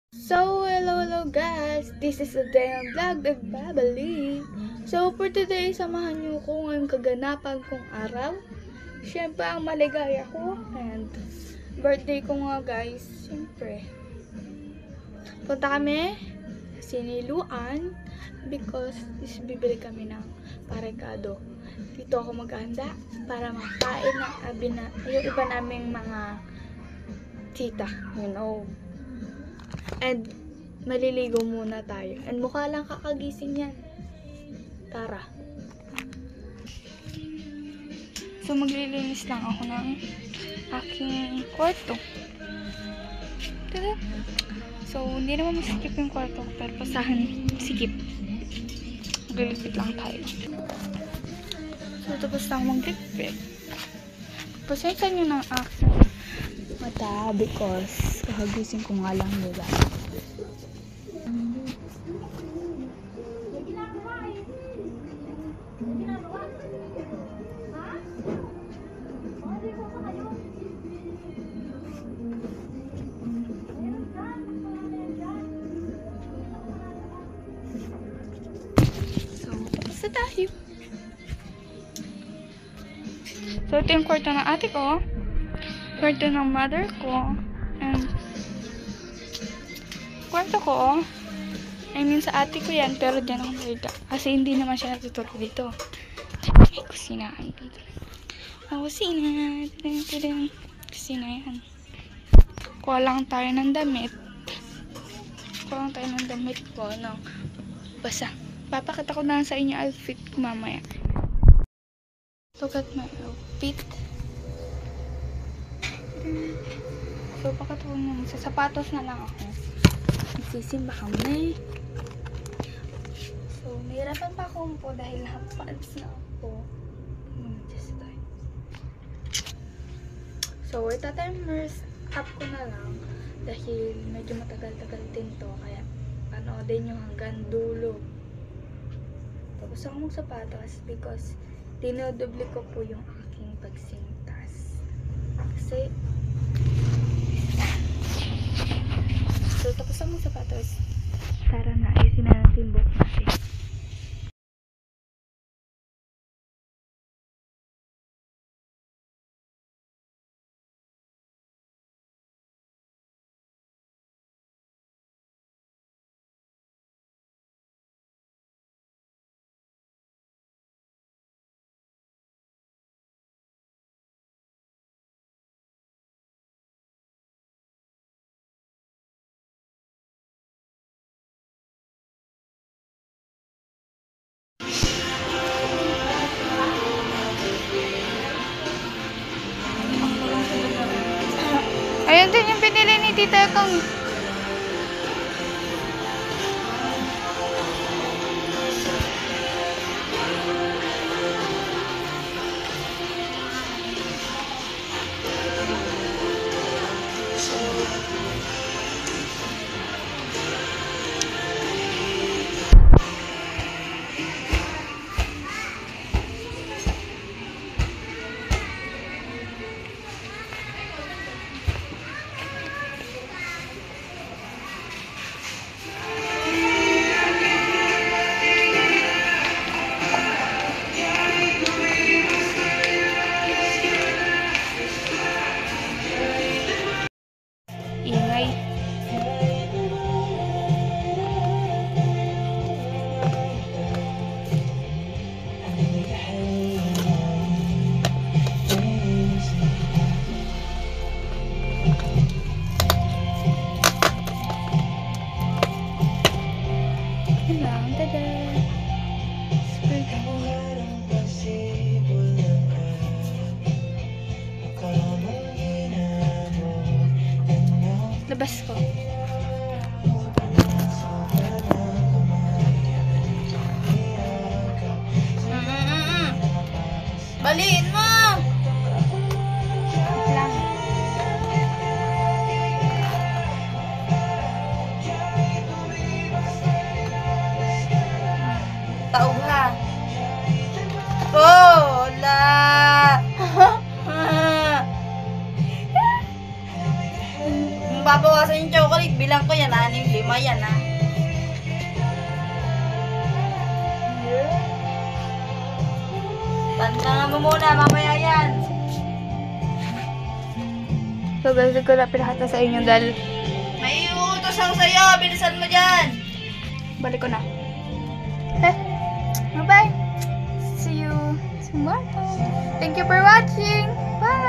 Hello guys! This is a day ng vlog nagbabalik. So, for today, samahan niyo ko ngayong kaganapan kong araw. Siyempre, ang maligaya ko. And, birthday ko nga guys. Siyempre. Punta kami sa Siniluan because bibili kami ng parekado. Dito ako maghahanda para makain ng yung iba naming mga tita, you know. And, maliligo muna tayo. And mukha lang kakagising yan. Tara. So, maglilinis lang ako ng aking kwarto. Tada! So, hindi naman masikip yung kwarto ko, pero pasahan sikip. Maglilipit lang tayo. So, tapos na ako maglipit. Pasensya nyo ng aking mata because kakagising ko nga lang, diba? So, basta tayo. So, ito yung kwarto ng ate ko. Kwarto ng mother ko. And kwarto ko, I mean sa ate ko yan, pero dyan ako naliga. Kasi hindi naman siya natutulog dito. May kusinaan dito. Kusina. Kusina yan. Kuha lang tayo ng damit. Kuha lang tayo ng damit ko ng basa. Papakita ko na sa inyo outfit ko mamaya. Look at my outfit. So, pakatawa naman. Sa sapatos na lang ako. Magsisimba kami. So, nahirapan pa ako po dahil half-pants na ako. Just time. So, itatimers up ko na lang dahil medyo matagal-tagal din to. Kaya, panoodin nyo hanggang dulo. Tapos ako magsapatos because dinodoble ko po yung aking pagsintas. Kasi, so, tapos ako magsapatos. Tara na, ayusin na natin buhok natin. Ayun din yung pinili ni Tita Kong. Ingay. Yun lang. Tada! Spread ako. Labas ko. Baliin mo! Wait lang. Taog ha. Oh, la! Babawasan yung chocolate, bilang ko yan, 6 mamaya na. Tantangan mo muna, mamaya yan. So guys, hindi ko na pinakita sa inyo dahil May uutos ako sa'yo, bilisan mo dyan. balik ko na. Okay. Bye-bye. See you tomorrow. Thank you for watching. Bye!